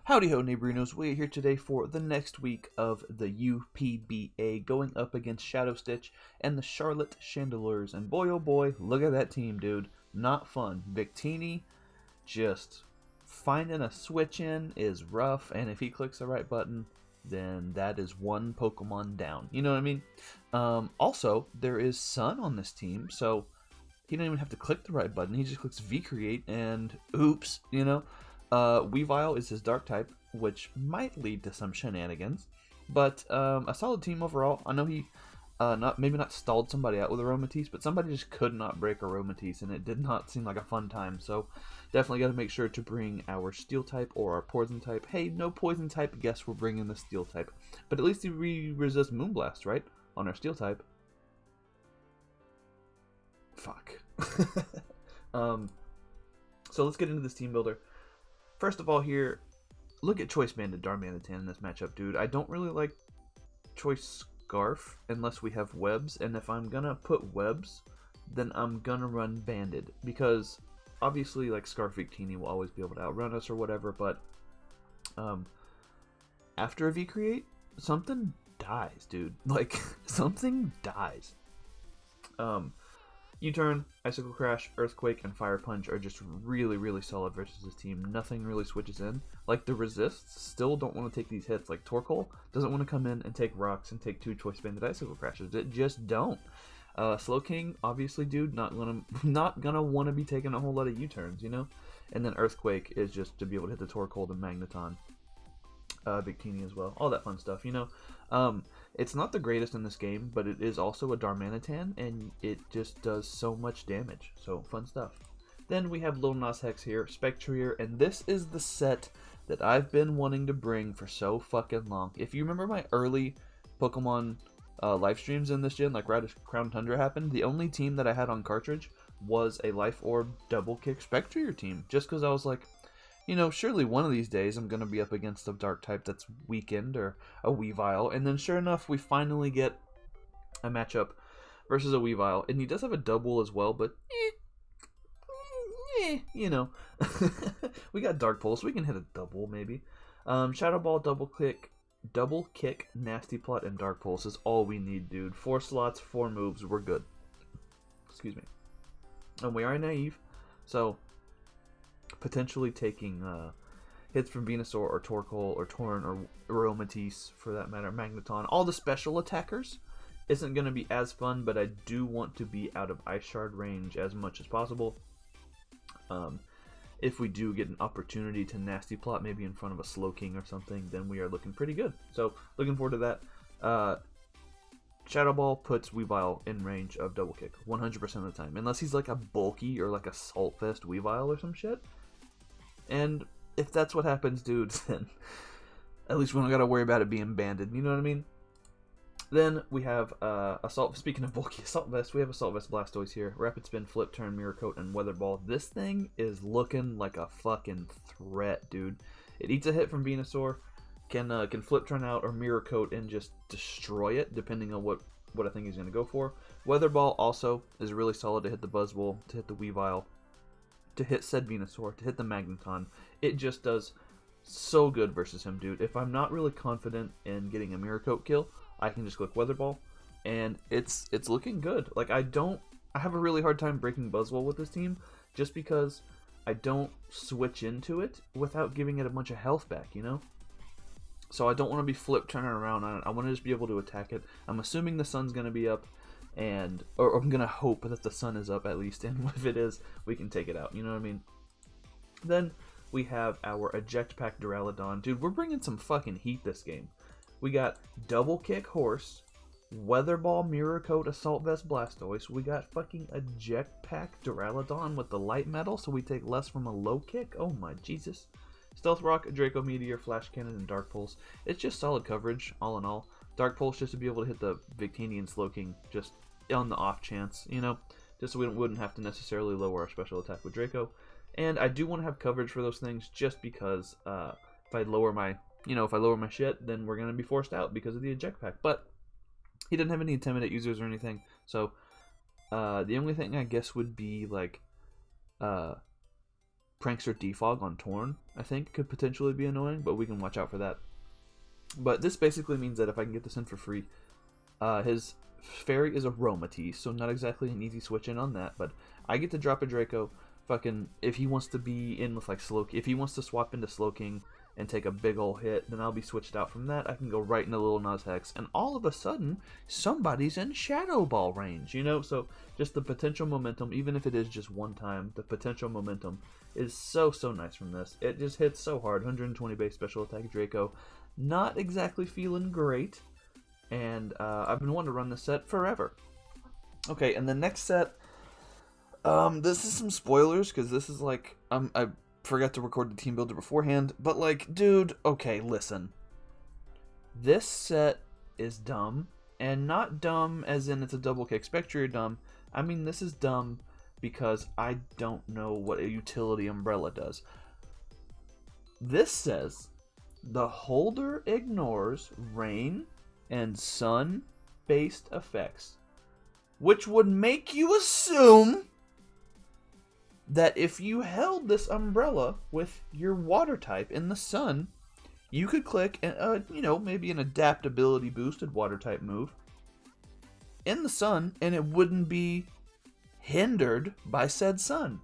Howdy ho, neighborinos. We are here today for the next week of the UPBA, going up against ShadowStitch and the Charlette Chandelures. And boy, oh boy, look at that team, dude. Not fun. Victini, just finding a switch in is rough, and if he clicks the right button, then that is one Pokemon down. You know what I mean? Also, there is Sun on this team, so he don't even have to click the right button. He just clicks V-Create, and oops, you know? Weavile is his dark type, which might lead to some shenanigans, but a solid team overall. I know he maybe not stalled somebody out with Aromatisse, but somebody just could not break Aromatisse, and it did not seem like a fun time. So definitely got to make sure to bring our Steel type or our Poison type. Hey, no Poison type. Guess we're bringing the Steel type, but at least we resist Moonblast, right, on our Steel type. Fuck. So let's get into this team builder. First of all here, look at Choice Banded Darmanitan in this matchup, dude. I don't really like Choice Scarf unless we have webs, and if I'm gonna put webs, then I'm gonna run Banded, because obviously like Scarf Victini will always be able to outrun us or whatever, but after a V-Create, something dies, dude. Like, something dies. U-Turn, Icicle Crash, Earthquake, and Fire Punch are just really, really solid versus this team. Nothing really switches in. Like, the Resists still don't want to take these hits. Like, Torkoal doesn't want to come in and take rocks and take 2 Choice Banded Icicle Crashes. It just don't. Slowking, obviously, dude, not gonna want to be taking a whole lot of U-turns, you know? And then Earthquake is just to be able to hit the Torkoal, the Magneton, Victini as well. All that fun stuff, you know? It's not the greatest in this game, but it is also a Darmanitan, and it just does so much damage. So, fun stuff. Then we have Lil Nas Hex here, Spectrier, and this is the set that I've been wanting to bring for so fucking long. If you remember my early Pokemon live streams in this gen, like right as Crown Tundra happened, the only team that I had on cartridge was a Life Orb Double Kick Spectrier team, just because I was like, you know, surely one of these days I'm going to be up against a dark type that's weakened, or a Weavile. And then sure enough, we finally get a matchup versus a Weavile. And he does have a double as well, but you know. We got Dark Pulse. We can hit a double maybe. Shadow Ball, Double Kick, Nasty Plot, and Dark Pulse is all we need, dude. 4 slots, 4 moves. We're good. Excuse me. And we are naive, so potentially taking hits from Venusaur or Torkoal or Torn or Aromatisse, for that matter, Magneton, all the special attackers, isn't going to be as fun, but I do want to be out of Ice Shard range as much as possible. If we do get an opportunity to Nasty Plot, maybe in front of a Slowking or something, then we are looking pretty good. So, looking forward to that. Shadow Ball puts Weavile in range of Double Kick 100% of the time, unless he's like a bulky or like a Salt Fest Weavile or some shit. And if that's what happens, dude, then at least we don't gotta worry about it being banded, you know what I mean? Then we have speaking of bulky Assault Vest, we have Assault Vest Blastoise here. Rapid Spin, Flip Turn, Mirror Coat, and Weather Ball. This thing is looking like a fucking threat, dude. It eats a hit from Venusaur, can Flip Turn out or Mirror Coat and just destroy it, depending on what I think he's going to go for. Weather Ball also is really solid to hit the Buzzwole, to hit the Weavile, to hit said Venusaur, to hit the Magneton. It just does so good versus him, dude. If I'm not really confident in getting a Mirror Coat kill, I can just click Weather Ball, and it's looking good. Like, I have a really hard time breaking Buzzwole with this team, just because I don't switch into it without giving it a bunch of health back, you know? So I don't want to be turning around on it. I want to just be able to attack it. I'm assuming the sun's going to be up, or I'm going to hope that the sun is up at least, and if it is, we can take it out, you know what I mean? Then we have our Eject Pack Duraludon. Dude, we're bringing some fucking heat this game. We got Double Kick Horse, Weather Ball, Mirror Coat, Assault Vest Blastoise. We got fucking Eject Pack Duraludon with the Light Metal, so we take less from a low kick. Oh my Jesus. Stealth Rock, Draco Meteor, Flash Cannon, and Dark Pulse. It's just solid coverage, all in all. Dark Pulse just to be able to hit the Victini and Slowking just on the off chance, you know? Just so we wouldn't have to necessarily lower our special attack with Draco. And I do want to have coverage for those things, just because if I lower my shit, then we're going to be forced out because of the Eject Pack. But he didn't have any Intimidate users or anything, so the only thing I guess would be like Prankster Defog on Torn, I think, could potentially be annoying, but we can watch out for that. But this basically means that if I can get this in for free, his fairy is Aromatisse, so not exactly an easy switch in on that, but I get to drop a Draco. Fucking, if he wants to be in with like Slowking, if he wants to swap into Slowking and take a big ol' hit, then I'll be switched out from that. I can go right into Little Nuzhex, and all of a sudden, somebody's in Shadow Ball range, you know? So just the potential momentum, even if it is just one time, the potential momentum is so nice from this. It just hits so hard. 120 base special attack Draco. Not exactly feeling great, and I've been wanting to run this set forever. Okay, and the next set, this is some spoilers, because this is like, I forgot to record the team builder beforehand, but like, dude, okay, listen. This set is dumb, and not dumb as in it's a double kick Spectrier dumb. I mean, this is dumb because I don't know what a utility umbrella does. This says the holder ignores rain and sun based effects, which would make you assume that if you held this umbrella with your water type in the sun, you could click, you know, maybe an adaptability boosted water type move in the sun, and it wouldn't be hindered by said sun.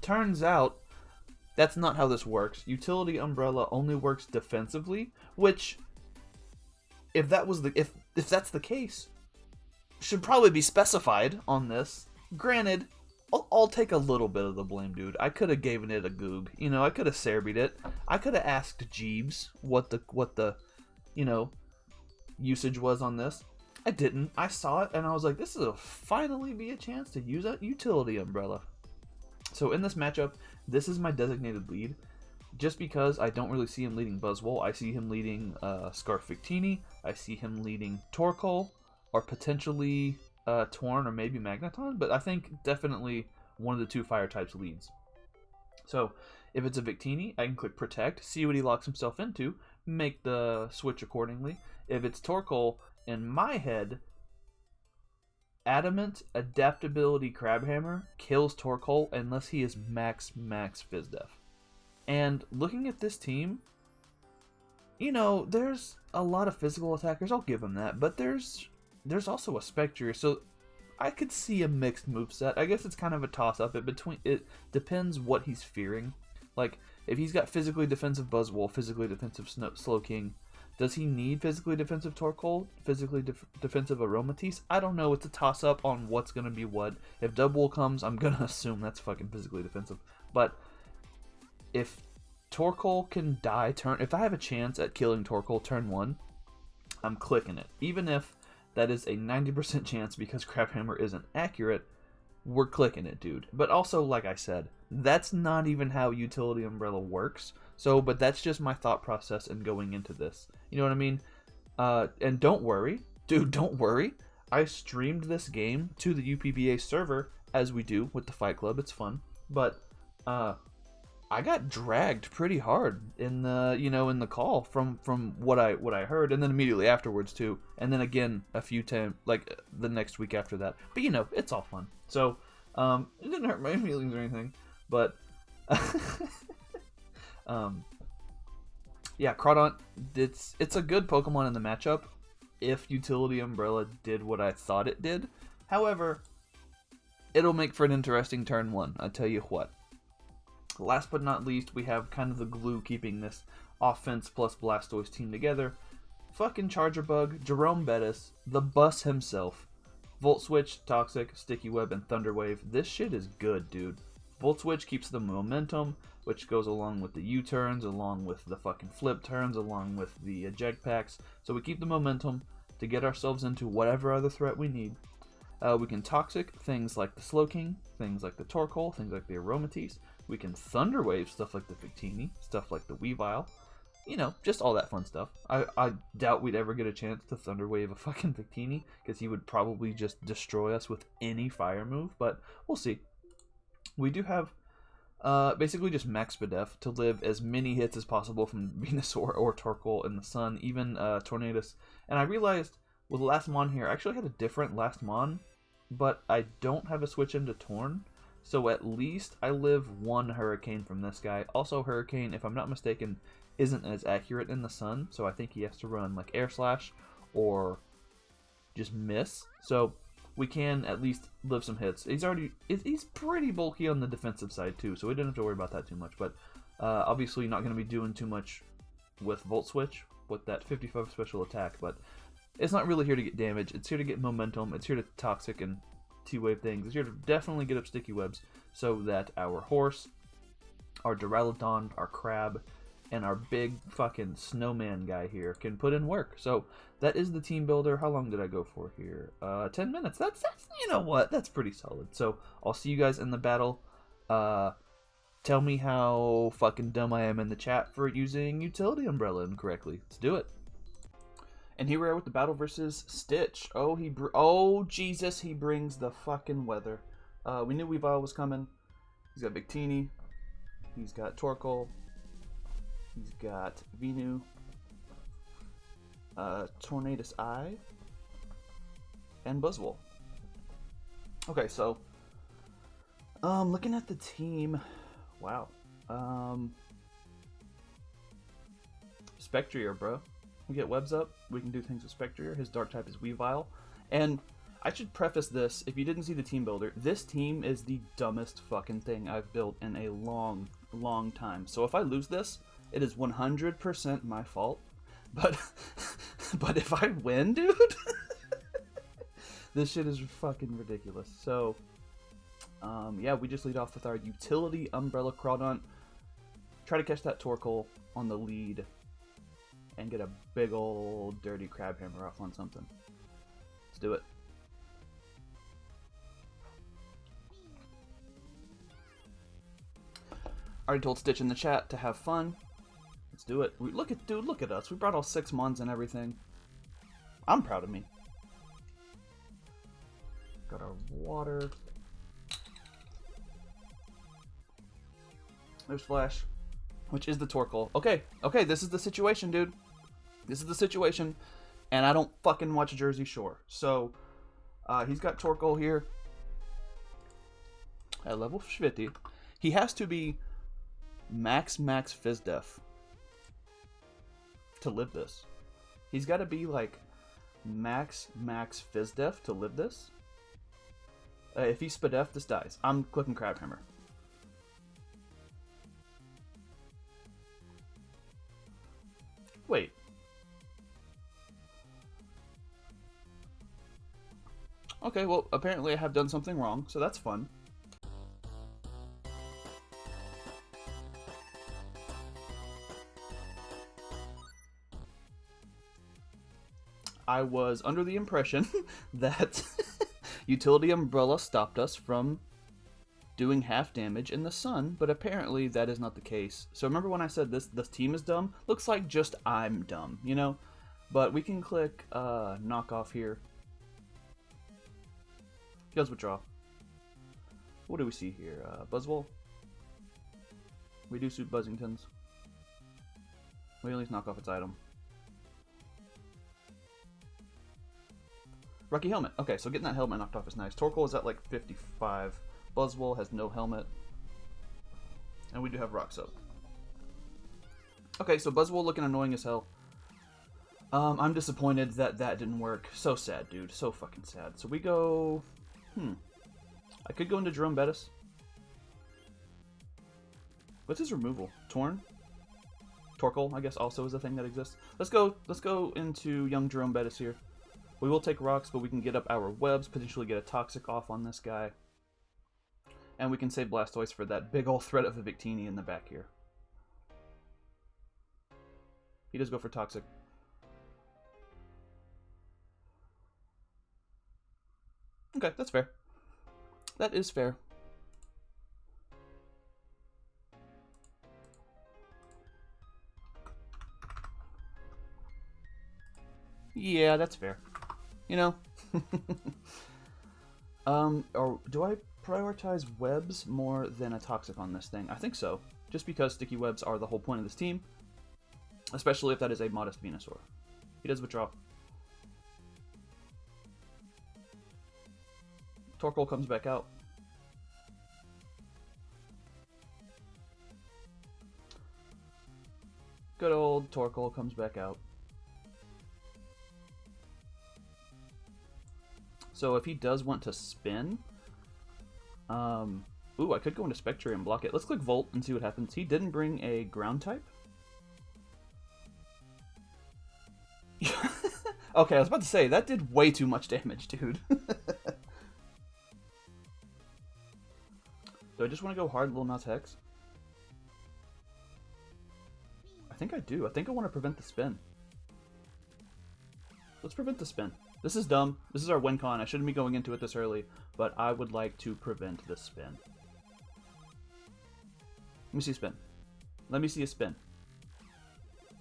Turns out that's not how this works. Utility umbrella only works defensively, which, if that's the case, should probably be specified on this. Granted, I'll take a little bit of the blame, dude. I could have given it a goog. You know, I could have Cerebeat it. I could have asked Jeeves what the you know, usage was on this. I didn't. I saw it and I was like, this will finally be a chance to use a utility umbrella. So in this matchup, this is my designated lead. Just because I don't really see him leading Buzzwole, I see him leading Scarf Victini. I see him leading Torkoal, or potentially Torn, or maybe Magneton, but I think definitely one of the two fire types leads. So if it's a Victini, I can click Protect, see what he locks himself into, make the switch accordingly. If it's Torkoal, in my head, Adamant Adaptability Crabhammer kills Torkoal unless he is max Fizdef. And looking at this team, you know, there's a lot of physical attackers, I'll give him that, but there's also a Spectrier, so I could see a mixed moveset. I guess it's kind of a toss-up. It depends what he's fearing. Like, if he's got physically defensive Buzzwole, physically defensive Slowking, does he need physically defensive Torkoal, physically defensive Aromatisse? I don't know. It's a toss-up on what's going to be what. If Dubwool comes, I'm going to assume that's fucking physically defensive. But if Torkoal can die if I have a chance at killing Torkoal turn 1, I'm clicking it. Even if that is a 90% chance because Crabhammer isn't accurate, we're clicking it, dude. But also, like I said, that's not even how Utility Umbrella works. So, but that's just my thought process in going into this. You know what I mean? And don't worry, dude, don't worry. I streamed this game to the UPBA server, as we do with the Fight Club. It's fun. But, I got dragged pretty hard in the, you know, in the call from what I heard, and then immediately afterwards too, and then again a few times, like the next week after that. But you know, it's all fun. So it didn't hurt my feelings or anything. But yeah, Crawdaunt, it's a good Pokemon in the matchup if Utility Umbrella did what I thought it did. However, it'll make for an interesting turn 1. I tell you what. Last but not least, we have kind of the glue keeping this offense plus Blastoise team together. Fucking Charger Bug, Jerome Bettis, the bus himself. Volt Switch, Toxic, Sticky Web, and Thunder Wave. This shit is good, dude. Volt Switch keeps the momentum, which goes along with the U-turns, along with the fucking flip turns, along with the eject packs. So we keep the momentum to get ourselves into whatever other threat we need. We can Toxic things like the Slowking, things like the Torkoal, things like the Aromatisse. We can Thunder Wave stuff like the Victini, stuff like the Weavile. You know, just all that fun stuff. I doubt we'd ever get a chance to Thunder Wave a fucking Victini, because he would probably just destroy us with any fire move, but we'll see. We do have basically just Max Spadef to live as many hits as possible from Venusaur or Torkoal in the sun, even Tornadus. And I realized with Last Mon here, I actually had a different Last Mon, but I don't have a switch into Torn. So at least I live one Hurricane from this guy. Also, Hurricane, if I'm not mistaken, isn't as accurate in the sun, so I think he has to run like Air Slash or just Miss. So we can at least live some hits. He's pretty bulky on the defensive side too, so we didn't have to worry about that too much. But obviously not going to be doing too much with Volt Switch with that 55 special attack, but it's not really here to get damage. It's here to get momentum. It's here to toxic and T-wave things. It's here to definitely get up sticky webs so that our horse, our Duraludon, our crab, and our big fucking snowman guy here can put in work. So that is the team builder. How long did I go for here? 10 minutes. That's you know what? That's pretty solid. So I'll see you guys in the battle. Tell me how fucking dumb I am in the chat for using Utility Umbrella incorrectly. Let's do it. And here we are with the battle versus Stitch. Oh, Jesus, he brings the fucking weather. We knew Weavile was coming. He's got Victini. He's got Torkoal. He's got Venu. Tornadus Eye. And Buzzwole. Okay, so looking at the team, wow. Spectrier, bro. We get webs up, we can do things with Spectrier. His dark type is Weavile. And I should preface this, if you didn't see the team builder, this team is the dumbest fucking thing I've built in a long, long time. So if I lose this, it is 100% my fault. But if I win, dude, this shit is fucking ridiculous. So, yeah, we just lead off with our Utility Umbrella Crawdaunt. Try to catch that Torkoal on the lead and get a big old dirty crab hammer off on something. Let's do it. Already told Stitch in the chat to have fun. Let's do it. Look at us. We brought all 6 mons and everything. I'm proud of me. Got our water. There's Flash, which is the Torkoal. Okay, this is the situation, dude. This is the situation, and I don't fucking watch Jersey Shore. So, he's got Torkoal here at level 50. He has to be max Fizdef to live this. He's got to be like max Fizdef to live this. If he's Spadef, this dies. I'm clicking Crab Hammer. Wait. Okay, well, apparently I have done something wrong, so that's fun. I was under the impression that Utility Umbrella stopped us from doing half damage in the sun, but apparently that is not the case. So remember when I said this team is dumb? Looks like just I'm dumb, you know? But we can click knock off here. He does withdraw. What do we see here? Buzzwole. We do suit Buzzingtons. We at least knock off its item. Rocky Helmet. Okay, so getting that helmet knocked off is nice. Torkoal is at like 55. Buzzwole has no helmet. And we do have Rock Soap. Okay, so Buzzwole looking annoying as hell. I'm disappointed that didn't work. So sad, dude. So fucking sad. So we go... I could go into Jerome Bettis. What's his removal? Torn? Torkoal, I guess, also is a thing that exists. Let's go into young Jerome Bettis here. We will take rocks, but we can get up our webs, potentially get a Toxic off on this guy. And we can save Blastoise for that big old threat of a Victini in the back here. He does go for Toxic. Okay, that's fair. That is fair. Yeah, that's fair. You know? Or do I prioritize webs more than a Toxic on this thing? I think so. Just because sticky webs are the whole point of this team. Especially if that is a modest Venusaur. He does withdraw. Torkoal comes back out. Good old Torkoal comes back out. So if he does want to spin, ooh, I could go into Spectrier and block it. Let's click Volt and see what happens. He didn't bring a ground type. Okay, I was about to say, that did way too much damage, dude. Do I just want to go hard Lil Nas Hex? I think I do. I think I want to prevent the spin. Let's prevent the spin. This is dumb. This is our win con. I shouldn't be going into it this early, but I would like to prevent the spin. Let me see a spin. Let me see a spin.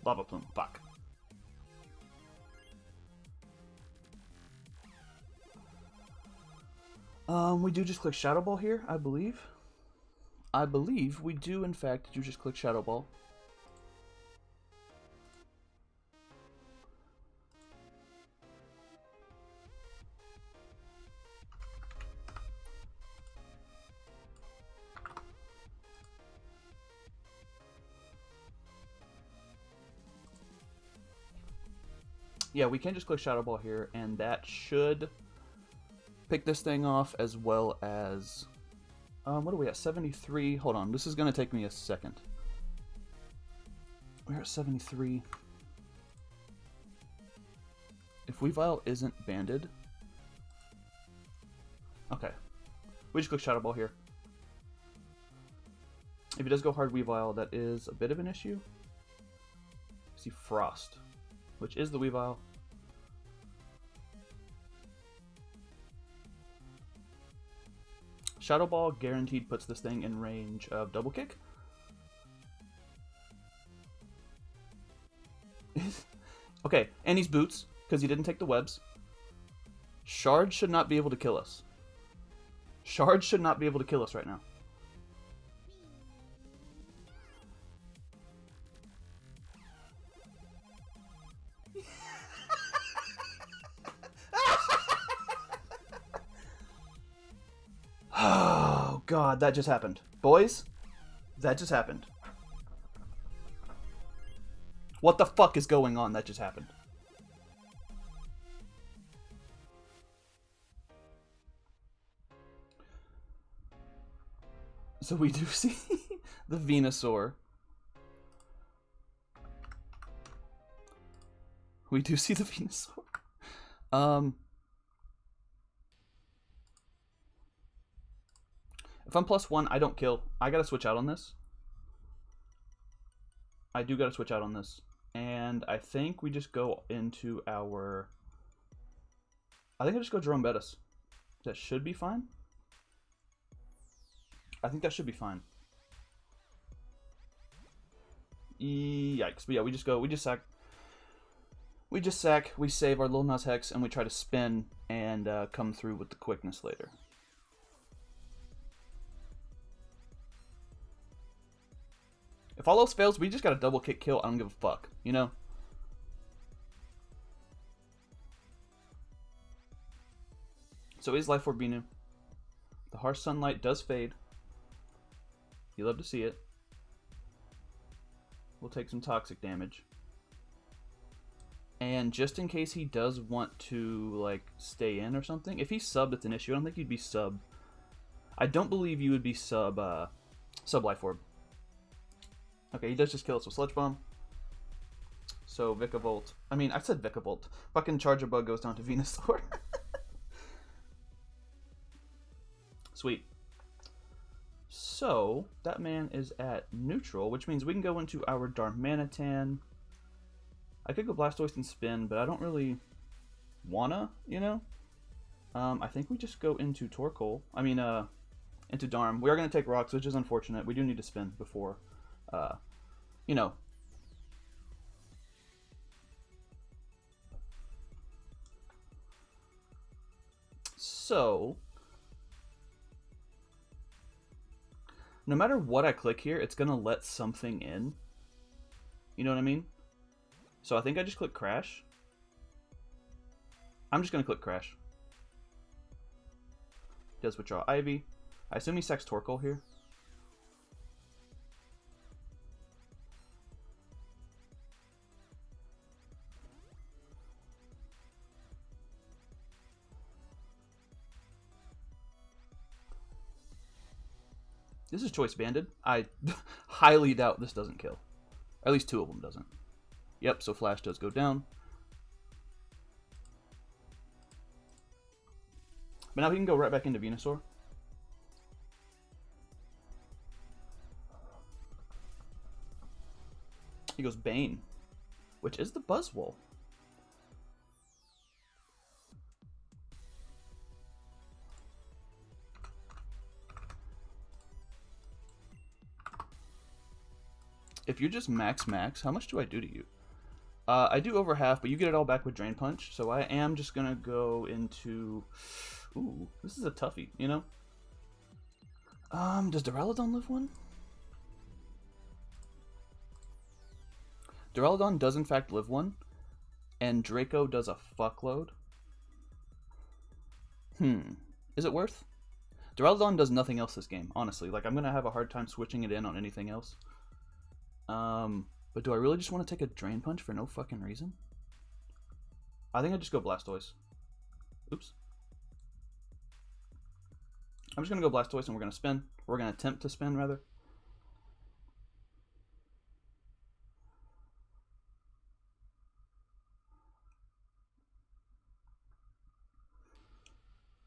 Lava Plume. Fuck. We do just click Shadow Ball here, I believe. I believe we do, in fact, just click Shadow Ball. Yeah, we can just click Shadow Ball here, and that should pick this thing off, as well as... what are we at? 73? Hold on, this is going to take me a second. We're at 73. If Weavile isn't banded... Okay. We just click Shadow Ball here. If he does go hard Weavile, that is a bit of an issue. See Frost, which is the Weavile. Shadow Ball guaranteed puts this thing in range of Double Kick. Okay, and he's Boots, because he didn't take the webs. Shard should not be able to kill us. Shard should not be able to kill us right now. Oh, God, that just happened. Boys, that just happened. What the fuck is going on? That just happened. So we do see the Venusaur. We do see the Venusaur. If I'm +1, I don't kill. I gotta switch out on this. I do gotta switch out on this. And I think we just go into our... I think I just go Jerome Bettis. That should be fine. I think that should be fine. Yikes. But yeah, we just go, we just sack. We just sack, we save our Lil Nas Hex, and we try to spin and come through with the quickness later. If all else fails, we just got a double kick kill. I don't give a fuck, you know? So is Life Orb Binu. The harsh sunlight does fade. You love to see it. We'll take some toxic damage. And just in case he does want to, like, stay in or something, if he's subbed, it's an issue. I don't think he'd be sub. I don't believe you would be sub Life Orb. Okay, he does just kill us with Sludge Bomb. So Vikavolt. I mean, I said Vikavolt. Fucking Charger Bug goes down to Venusaur. Sweet. So, that man is at neutral, which means we can go into our Darmanitan. I could go Blastoise and spin, but I don't really wanna, you know? I think we just go into Torkoal. I mean, into Darm. We are going to take rocks, which is unfortunate. We do need to spin before, you know. So, no matter what I click here, it's going to let something in. You know what I mean? So I think I just click Crash. I'm just going to click Crash. Does withdraw Ivy. I assume he sacks Torkoal here. This is Choice Banded. I highly doubt this doesn't kill. Or at least 2 of them doesn't. Yep, so Flash does go down. But now he can go right back into Venusaur. He goes Bane, which is the Buzzwole. If you're just max, how much do I do to you? I do over half, but you get it all back with Drain Punch, so I am just gonna go into... Ooh, this is a toughie, you know? Does Duraludon live 1? Duraludon does in fact live 1, and Draco does a fuckload. Is it worth? Duraludon does nothing else this game, honestly. Like, I'm gonna have a hard time switching it in on anything else. But do I really just want to take a Drain Punch for no fucking reason? I think I just go Blastoise. Oops. I'm just gonna go Blastoise and we're gonna spin. We're gonna attempt to spin, rather.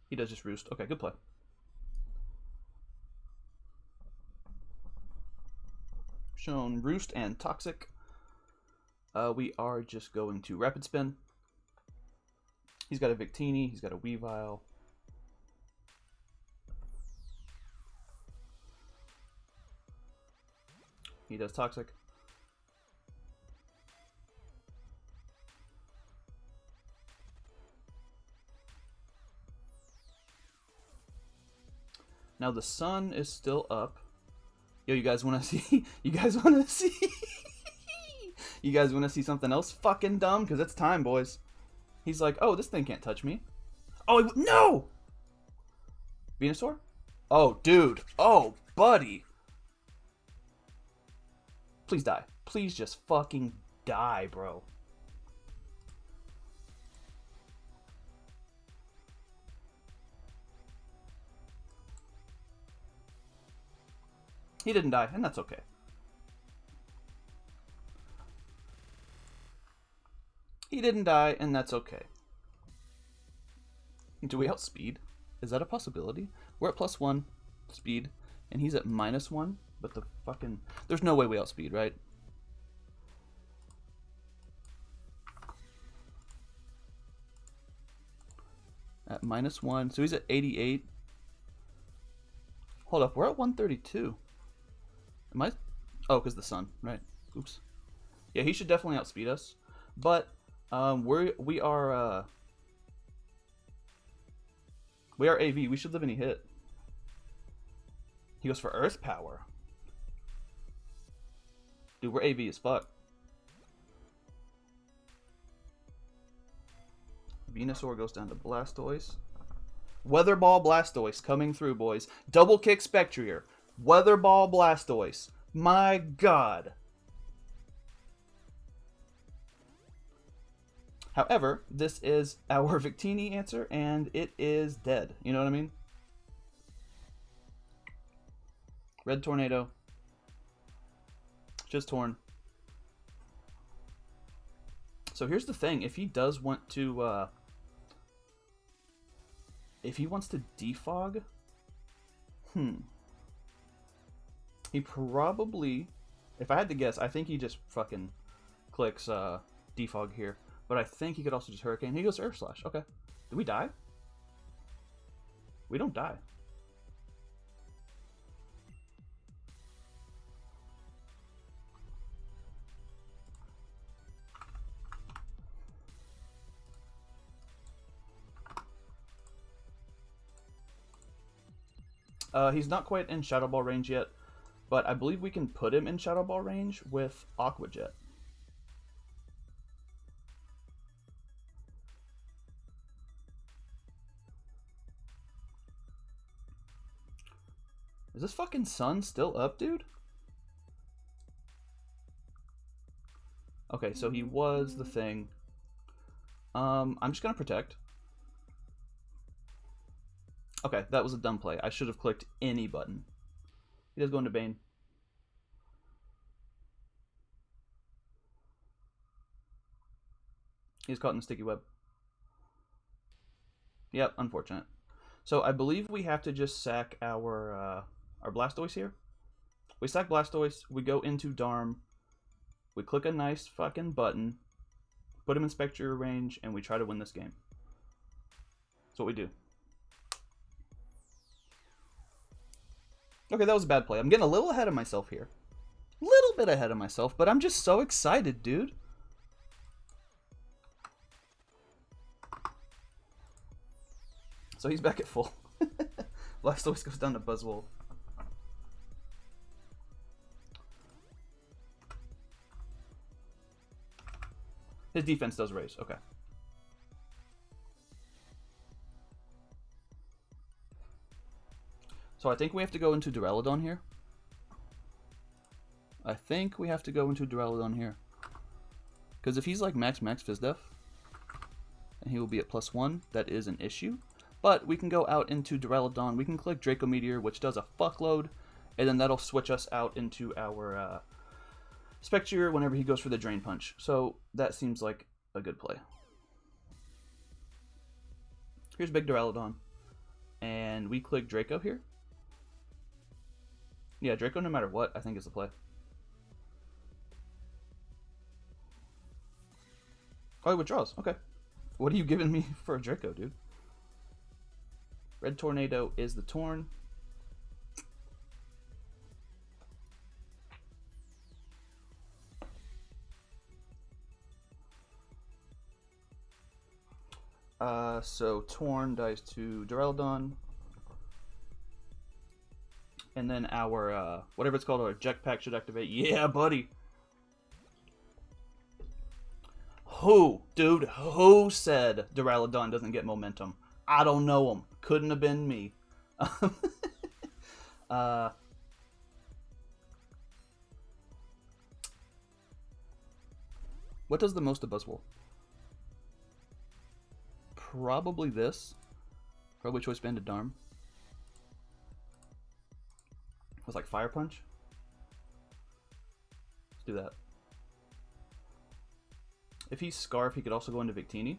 He does just Roost. Okay, good play. Shown Roost and Toxic. We are just going to Rapid Spin. He's got a Victini, he's got a Weavile. He does Toxic. Now the sun is still up. Yo, you guys want to see? You guys want to see? You guys want to see something else fucking dumb? Because it's time, boys. He's like, oh, this thing can't touch me. Oh, no! Venusaur? Oh, dude. Oh, buddy. Please die. Please just fucking die, bro. He didn't die, and that's okay. He didn't die, and that's okay. Do we outspeed? Is that a possibility? We're at +1 speed, and he's at -1, but the fucking... There's no way we outspeed, right? At -1, so he's at 88. Hold up, we're at 132. Am I? Oh, because the sun, right? Oops. Yeah, he should definitely outspeed us. But we are AV. We should live any hit. He goes for Earth Power. Dude, we're AV as fuck. Venusaur goes down to Blastoise. Weather Ball Blastoise coming through, boys. Double kick Spectrier. Weather Ball Blastoise. My god. However, this is our Victini answer, and it is dead. You know what I mean? Red Tornado. Just Torn. So here's the thing. If he does want to... if he wants to defog... He probably... If I had to guess, I think he just fucking clicks defog here. But I think he could also just Hurricane. He goes Earth Slash. Okay. Did we die? We don't die. He's not quite in Shadow Ball range yet, but I believe we can put him in Shadow Ball range with Aqua Jet. Is this fucking sun still up, dude? Okay, so he was the thing. I'm just gonna protect. Okay, that was a dumb play. I should have clicked any button. He does go into Bane. He's caught in the sticky web. Yep, unfortunate. So I believe we have to just sack our Blastoise here. We sack Blastoise, we go into Darm, we click a nice fucking button, put him in Spectrier range, and we try to win this game. That's what we do. Okay, that was a bad play. I'm getting a little ahead of myself here. Little bit ahead of myself, but I'm just so excited, dude. So he's back at full. Blastoise goes down to Buzzwole. His defense does raise. Okay. So I think we have to go into Duraludon here. Because if he's like max Fizdef, and he will be at +1, that is an issue. But we can go out into Duraludon. We can click Draco Meteor, which does a fuckload, and then that'll switch us out into our Spectrier whenever he goes for the Drain Punch. So that seems like a good play. Here's Big Duraludon, and we click Draco here. Yeah, Draco no matter what, I think is the play. Oh, he withdraws. Okay. What are you giving me for a Draco, dude? Red Tornado is the Torn. So Torn dies to Duraludon. And then our, whatever it's called, our Eject pack should activate. Yeah, buddy! Who said Duraludon doesn't get momentum? I don't know him. Couldn't have been me. What does the most of Buzzwole? Probably this. Probably Choice Banded Darm. Was like Fire Punch. Let's do that. If he's Scarf, he could also go into Victini.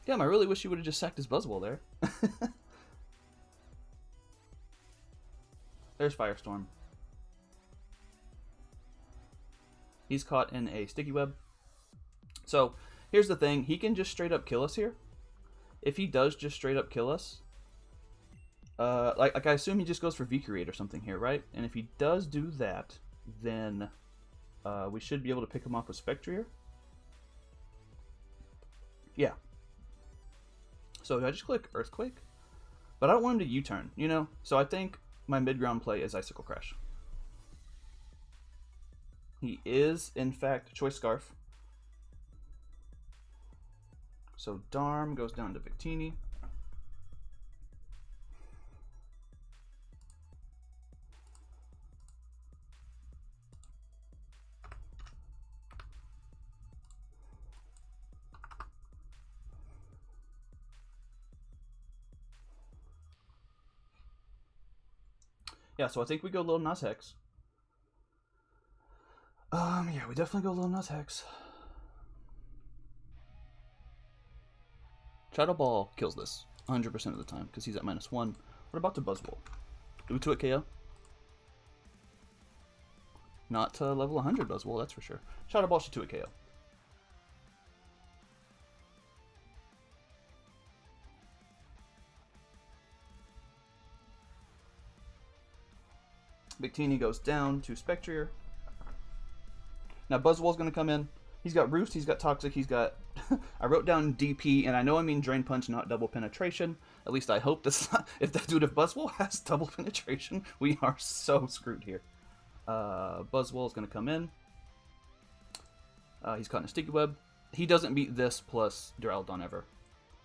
Damn, I really wish you would have just sacked his Buzzwole there. There's Firestorm. He's caught in a Sticky Web. So, here's the thing. He can just straight up kill us here. If he does just straight up kill us, like I assume he just goes for V-Create or something here, right? And if he does do that, then we should be able to pick him off with Spectrier. Yeah. So I just click Earthquake, but I don't want him to U-turn, you know? So I think my mid-ground play is Icicle Crash. He is, in fact, Choice Scarf. So Darm goes down to Victini. Yeah, so I think we go Lil Nas Hex. Yeah, we definitely go Lil Nas Hex. Shadow Ball kills this 100% of the time because he's at -1. What about the Buzzwole? Do we 2-hit KO? Not to level 100 Buzzwole, that's for sure. Shadow Ball should 2-hit KO. Victini goes down to Spectrier. Now Buzzwole's going to come in. He's got Roost, he's got Toxic, he's got... I wrote down DP, and I know I mean Drain Punch, not Double Penetration. At least I hope that's not... If Buzzwole has Double Penetration, we are so screwed here. Buzzwole is going to come in. He's caught in a Sticky Web. He doesn't beat this plus Duraludon ever.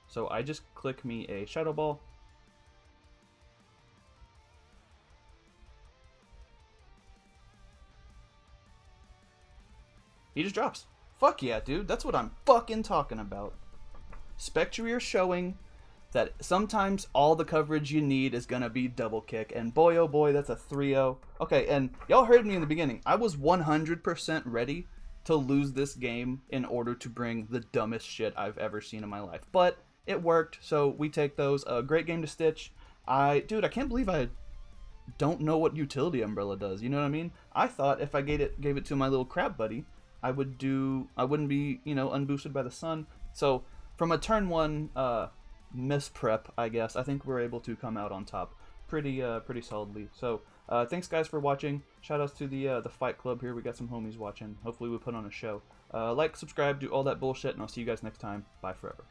So I just click me a Shadow Ball. He just drops. Fuck yeah, dude. That's what I'm fucking talking about. Spectrier showing. that sometimes all the coverage you need is going to be double kick. And boy, oh boy, that's a 3-0. Okay, and y'all heard me in the beginning. I was 100% ready to lose this game in order to bring the dumbest shit I've ever seen in my life. But it worked, so we take those. A great game to stitch. Dude, I can't believe I don't know what utility umbrella does. You know what I mean? I thought if I gave it to my little crab buddy, I wouldn't be, unboosted by the sun. So from a turn 1 misprep, I guess, I think we're able to come out on top pretty solidly. So thanks guys for watching. Shout outs to the Fight Club here. We got some homies watching. Hopefully we put on a show. Like, subscribe, do all that bullshit, and I'll see you guys next time. Bye forever.